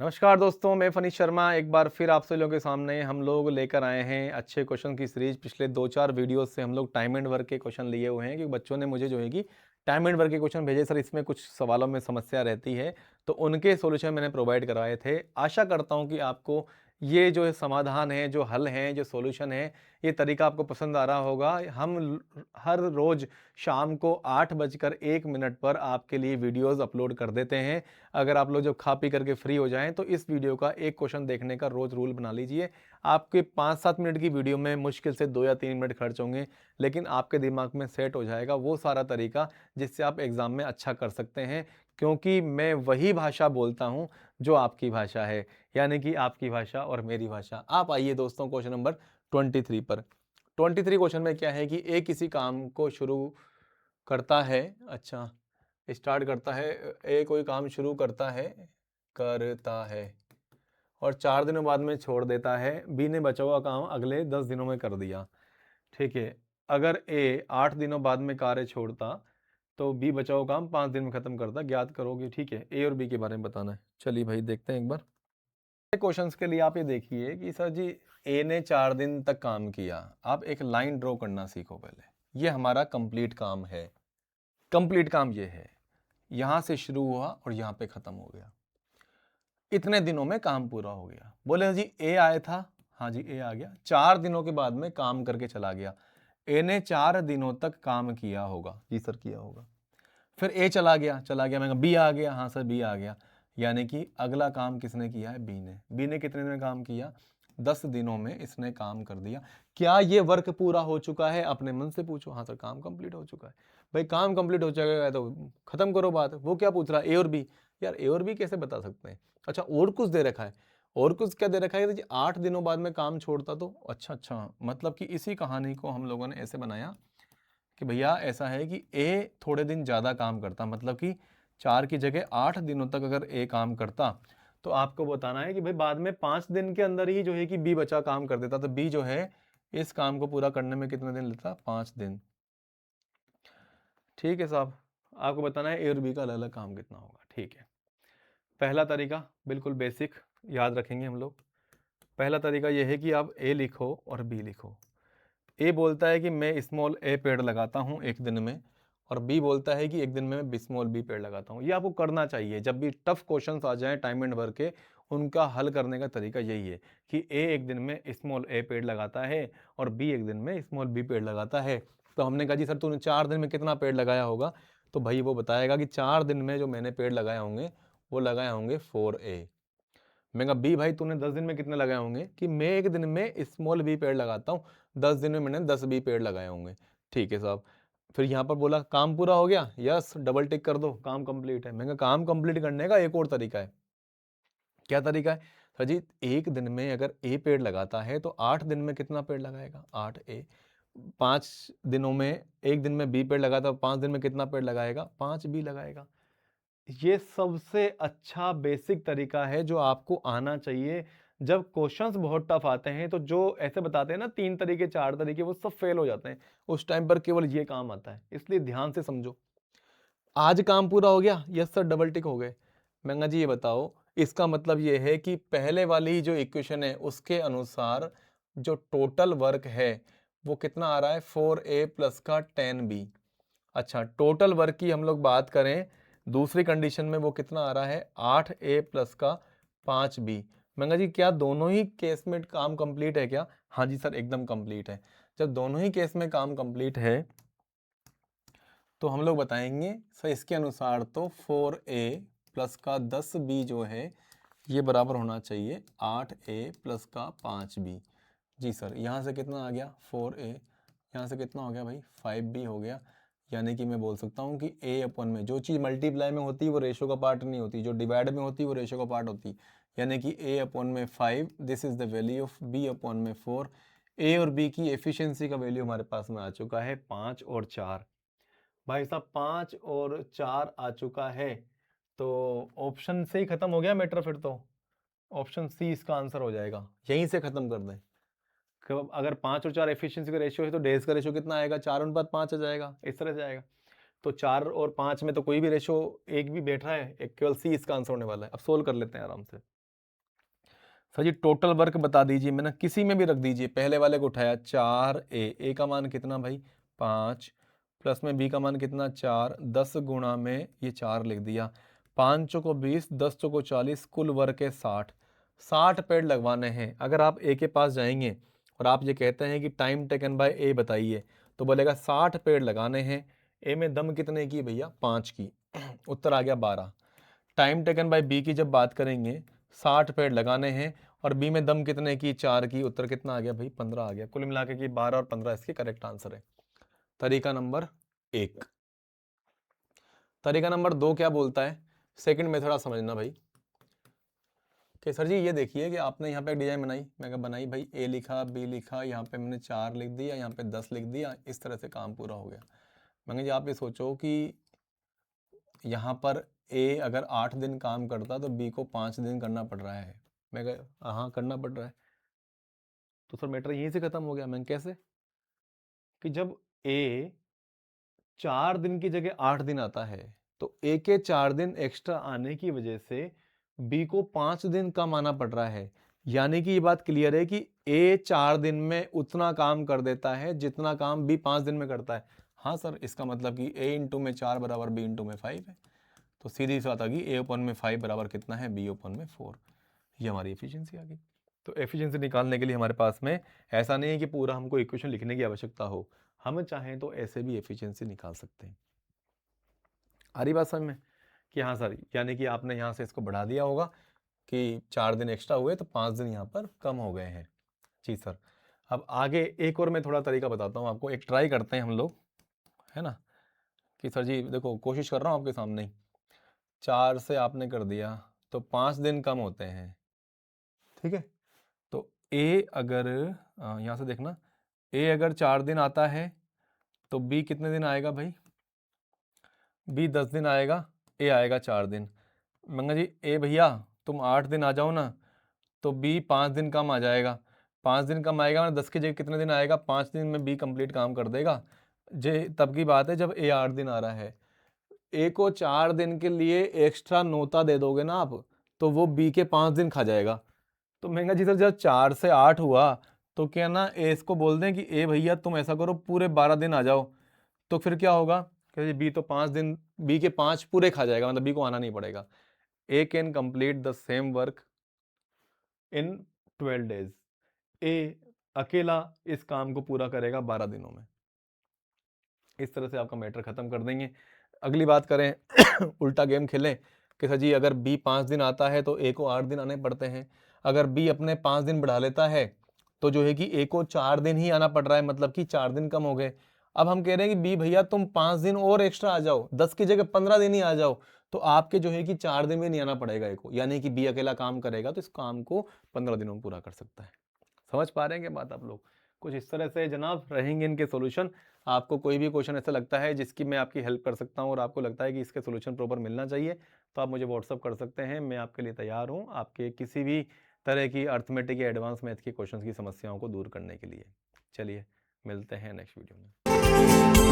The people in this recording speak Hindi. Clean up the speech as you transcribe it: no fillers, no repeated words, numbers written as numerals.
नमस्कार दोस्तों, मैं फनीश शर्मा एक बार फिर आप सभी लोगों के सामने हम लोग लेकर आए हैं अच्छे क्वेश्चन की सीरीज। पिछले 2-4 वीडियोस से हम लोग टाइम एंड वर्क के क्वेश्चन लिए हुए हैं, क्योंकि बच्चों ने मुझे जो है कि टाइम एंड वर्क के क्वेश्चन भेजे, सर इसमें कुछ सवालों में समस्या रहती है, तो उनके सॉल्यूशन मैंने प्रोवाइड करवाए थे। आशा करता हूँ कि आपको ये जो है समाधान है, जो हल हैं, जो सॉल्यूशन है, ये तरीका आपको पसंद आ रहा होगा। हम हर रोज़ शाम को 8:01 पर आपके लिए वीडियोज़ अपलोड कर देते हैं। अगर आप लोग जब खा पी करके फ्री हो जाएँ तो इस वीडियो का एक क्वेश्चन देखने का रोज़ रूल बना लीजिए। आपके 5-7 मिनट की वीडियो में मुश्किल से 2 या 3 मिनट खर्च होंगे, लेकिन आपके दिमाग में सेट हो जाएगा वो सारा तरीका जिससे आप एग्ज़ाम में अच्छा कर सकते हैं। क्योंकि मैं वही भाषा बोलता हूँ जो आपकी भाषा है, यानी कि आपकी भाषा और मेरी भाषा। आप आइए दोस्तों क्वेश्चन नंबर 23 पर। 23 क्वेश्चन में क्या है कि ए किसी काम को शुरू करता है, अच्छा स्टार्ट करता है, ए कोई काम शुरू करता है और 4 दिनों बाद में छोड़ देता है। बी ने बचा हुआ काम अगले 10 दिनों में कर दिया। ठीक है, अगर ए 8 दिनों बाद में कार्य छोड़ता तो बी बचा हुआ काम 5 दिन में खत्म करता। ज्ञात करोगे। ठीक है, ए और बी के बारे में बताना है। चलिए भाई देखते हैं एक बार क्वेश्चंस के लिए। आप ये देखिए कि सर जी ए ने 4 दिन तक काम किया। आप एक लाइन ड्रॉ करना सीखो पहले। ये हमारा कंप्लीट काम है। कंप्लीट काम ये है, यहां से शुरू हुआ और यहां पे खत्म हो गया। इतने दिनों में काम पूरा हो गया। बोले जी ए आया था, हाँ जी ए आ गया। 4 दिनों के बाद में काम करके चला गया। ए ने 4 दिनों तक काम किया होगा। जी सर किया होगा। फिर ए चला गया, मैं बी आ गया, हाँ सर बी आ गया। यानी कि अगला काम किसने किया है? बी ने। बी ने कितने दिन में काम किया? 10 दिनों में इसने काम कर दिया। क्या ये वर्क पूरा हो चुका है? अपने मन से पूछो। हाँ सर काम कंप्लीट हो चुका है। भाई काम कंप्लीट हो चुका है तो खत्म करो बात। वो क्या पूछ रहा है? ए और बी। यार ए और बी कैसे बता सकते हैं? अच्छा और कुछ दे रखा है। और कुछ क्या दे रखा है? 8 दिनों बाद में काम छोड़ता तो अच्छा, मतलब कि इसी कहानी को हम लोगों ने ऐसे बनाया कि भैया ऐसा है कि ए थोड़े दिन ज़्यादा काम करता, मतलब कि 4 की जगह 8 दिनों तक अगर ए काम करता तो आपको बताना है कि भाई बाद में 5 दिन के अंदर ही जो है कि बी बचा काम कर देता। तो बी जो है इस काम को पूरा करने में कितने दिन लेता? 5 दिन। ठीक है साहब, आपको बताना है ए और बी का अलग अलग काम कितना होगा। ठीक है, पहला तरीका बिल्कुल बेसिक याद रखेंगे हम लोग। पहला तरीका यह है कि आप ए लिखो और बी लिखो। ए बोलता है कि मैं स्मॉल ए पेड़ लगाता हूँ एक दिन में, और बी बोलता है कि एक दिन में मैं स्मॉल बी पेड़ लगाता हूँ। ये आपको करना चाहिए जब भी टफ क्वेश्चंस आ जाएं टाइम एंड वर्क के। उनका हल करने का तरीका यही है कि ए एक दिन में स्मॉल ए पेड़ लगाता है और बी एक दिन में स्मॉल बी पेड़ लगाता है। तो हमने कहा जी सर तूने 4 दिन में कितना पेड़ लगाया होगा? तो भाई वो बताएगा कि 4 दिन में जो मैंने पेड़ लगाए होंगे वो लगाए होंगे 4A। मैं कहा बी भाई तूने 10 दिन में कितने लगाए होंगे? कि मैं एक दिन में स्मॉल बी पेड़ लगाता हूँ, 10 दिन में मैंने 10 बी पेड़ लगाए होंगे। ठीक है साहब। फिर यहाँ पर बोला काम पूरा हो गया, यस डबल टिक कर दो, काम कंप्लीट है। मैं कहा काम कंप्लीट करने का एक और तरीका है। क्या तरीका है? सर जी एक दिन में अगर ए पेड़ लगाता है तो 8 दिन में कितना पेड़ लगाएगा? 8A। 5 दिनों में, एक दिन में बी पेड़ लगाता है, 5 दिन में कितना पेड़ लगाएगा? 5B लगाएगा। ये सबसे अच्छा बेसिक तरीका है जो आपको आना चाहिए। जब क्वेश्चंस बहुत टफ आते हैं तो जो ऐसे बताते हैं ना 3 तरीके 4 तरीके, वो सब फेल हो जाते हैं। उस टाइम पर केवल ये काम आता है, इसलिए ध्यान से समझो। आज काम पूरा हो गया, यस सर डबल टिक हो गए। मैं जी ये बताओ, इसका मतलब ये है कि पहले वाली जो इक्वेशन है उसके अनुसार जो टोटल वर्क है वो कितना आ रहा है? 4A प्लस का 10B। अच्छा टोटल वर्क की हम लोग बात करें दूसरी कंडीशन में वो कितना आ रहा है? 8A प्लस का 5B। मैं जी क्या दोनों ही केस में काम कंप्लीट है क्या? हाँ जी सर एकदम कंप्लीट है। जब दोनों ही केस में काम कंप्लीट है तो हम लोग बताएंगे सर इसके अनुसार तो 4A प्लस का 10B जो है ये बराबर होना चाहिए 8A प्लस का 5B। जी सर यहाँ से कितना आ गया? 4A। यहाँ से कितना हो गया भाई? 5B हो गया। यानी कि मैं बोल सकता हूँ कि A अपन में जो चीज़ मल्टीप्लाई में होती है वो रेशो का पार्ट नहीं होती, जो डिवाइड में होती है वो रेशो का पार्ट होती है। यानी कि A अपन में 5, this is the value of B अपन में 4। A और B की एफिशिएंसी का वैल्यू हमारे पास में आ चुका है 5 और 4। भाई साहब 5 और 4 आ चुका है, तो ऑप्शन से ही खत्म हो गया मैटर। फिर तो ऑप्शन सी इसका आंसर हो जाएगा। यहीं से खत्म कर दें। अगर 5 और 4 एफिशिएंसी का रेशियो है तो डेज का रेशियो कितना आएगा? 4:5 आ जाएगा, इस तरह से आएगा। तो 4 और 5 में तो कोई भी रेशियो एक भी बैठा है, एक केवल सी इसका आंसर होने वाला है। अब सोल्व कर लेते हैं आराम से। सर जी टोटल वर्क बता दीजिए, मैंने किसी में भी रख दीजिए। पहले वाले को उठाया 4a, ए का मान कितना भाई 5, प्लस में b का मान कितना 4, 10 गुणा में ये 4 लिख दिया, 5 चौको 20, 10 चौको 40, कुल वर्क है 60। 60 पेड़ लगवाने हैं। अगर आप ए के पास जाएंगे और आप ये कहते हैं कि टाइम टेकन बाय ए बताइए, तो बोलेगा 60 पेड़ लगाने हैं। ए में दम कितने की भैया 5 की, उत्तर आ गया 12। टाइम टेकन बाय बी की जब बात करेंगे 60 पेड़ लगाने हैं और बी में दम कितने की 4 की, उत्तर कितना आ गया भाई 15 आ गया। कुल मिला के 12 और 15 इसके करेक्ट आंसर है। तरीका नंबर 1। तरीका नंबर 2 क्या बोलता है, सेकंड में थोड़ा समझना भाई कि सर जी ये देखिए कि आपने यहाँ पे एक डिजाइन बनाई, मैं कहा बनाई भाई, ए लिखा बी लिखा, यहाँ पे मैंने 4 लिख दिया, यहाँ पे 10 लिख दिया, इस तरह से काम पूरा हो गया। मैं कहा जी आप ये सोचो कि यहाँ पर ए अगर 8 दिन काम करता तो बी को 5 दिन करना पड़ रहा है। मैं कहा हाँ करना पड़ रहा है, तो सर मैटर यहीं से खत्म हो गया। मैं कैसे, कि जब ए 4 दिन की जगह 8 दिन आता है तो ए के 4 दिन एक्स्ट्रा आने की वजह से बी को 5 दिन कम आना पड़ रहा है। यानी कि ये बात क्लियर है कि ए 4 दिन में उतना काम कर देता है जितना काम बी 5 दिन में करता है। हाँ सर, इसका मतलब कि ए इंटू में 4 बराबर बी इंटू में 5 है, तो सीधी सी बात आ गई ए ओपन में 5 बराबर कितना है बी ओपन में 4। ये हमारी एफिशिएंसी आ गई। तो एफिशिएंसी निकालने के लिए हमारे पास में ऐसा नहीं है कि पूरा हमको इक्वेशन लिखने की आवश्यकता हो, हम चाहें तो ऐसे भी एफिशिएंसी निकाल सकते हैं। आ रही बात समझ में कि हाँ सर, यानी कि आपने यहाँ से इसको बढ़ा दिया होगा कि 4 दिन एक्स्ट्रा हुए तो 5 दिन यहाँ पर कम हो गए हैं। जी सर। अब आगे एक और मैं थोड़ा तरीका बताता हूँ आपको, एक ट्राई करते हैं हम लोग, है ना, कि सर जी देखो कोशिश कर रहा हूँ आपके सामने ही। 4 से आपने कर दिया तो 5 दिन कम होते हैं, ठीक है। तो ए अगर यहाँ से देखना, ए अगर 4 दिन आता है तो बी कितने दिन आएगा भाई, बी 10 दिन आएगा, ए आएगा 4 दिन। मंगा जी ए भैया तुम 8 दिन आ जाओ ना, तो बी 5 दिन कम आ जाएगा। 5 दिन कम आएगा ना, 10 की जगह कितने दिन आएगा, 5 दिन में बी कंप्लीट काम कर देगा। जे तब की बात है जब ए 8 दिन आ रहा है। ए को 4 दिन के लिए एक्स्ट्रा नोता दे दोगे ना आप, तो वो बी के 5 दिन खा जाएगा। तो महंगा जी सर जब 4 से 8 हुआ तो क्या ना ए इसको बोल दें कि ए भैया तुम ऐसा करो पूरे 12 दिन आ जाओ, तो फिर क्या होगा कि बी तो 5 दिन, बी के 5 पूरे खा जाएगा, मतलब बी को आना नहीं पड़ेगा। A can complete the same work in 12 days. A अकेला इस काम को पूरा करेगा 12 दिनों में। इस तरह से आपका मैटर खत्म कर देंगे। अगली बात करें उल्टा गेम खेलें कि सर जी अगर बी 5 दिन आता है तो ए को 8 दिन आने पड़ते हैं। अगर बी अपने 5 दिन बढ़ा लेता है तो जो है कि ए को 4 दिन ही आना पड़ रहा है, मतलब कि 4 दिन कम हो गए। अब हम कह रहे हैं कि बी भैया तुम 5 दिन और एक्स्ट्रा आ जाओ, 10 की जगह 15 दिन ही आ जाओ, तो आपके जो है कि 4 दिन में नहीं आना पड़ेगा ए को, यानी कि बी अकेला काम करेगा तो इस काम को 15 दिनों में पूरा कर सकता है। समझ पा रहे हैं क्या बात आप लोग? कुछ इस तरह से जनाब रहेंगे इनके सॉल्यूशन। आपको कोई भी क्वेश्चन ऐसा लगता है जिसकी मैं आपकी हेल्प कर सकता हूँ और आपको लगता है कि इसके सॉल्यूशन प्रॉपर मिलना चाहिए, तो आप मुझे व्हाट्सअप कर सकते हैं। मैं आपके लिए तैयार हूँ आपके किसी भी तरह की अर्थमेटिक या एडवांस मैथ की क्वेश्चन की समस्याओं को दूर करने के लिए। चलिए मिलते हैं नेक्स्ट वीडियो में।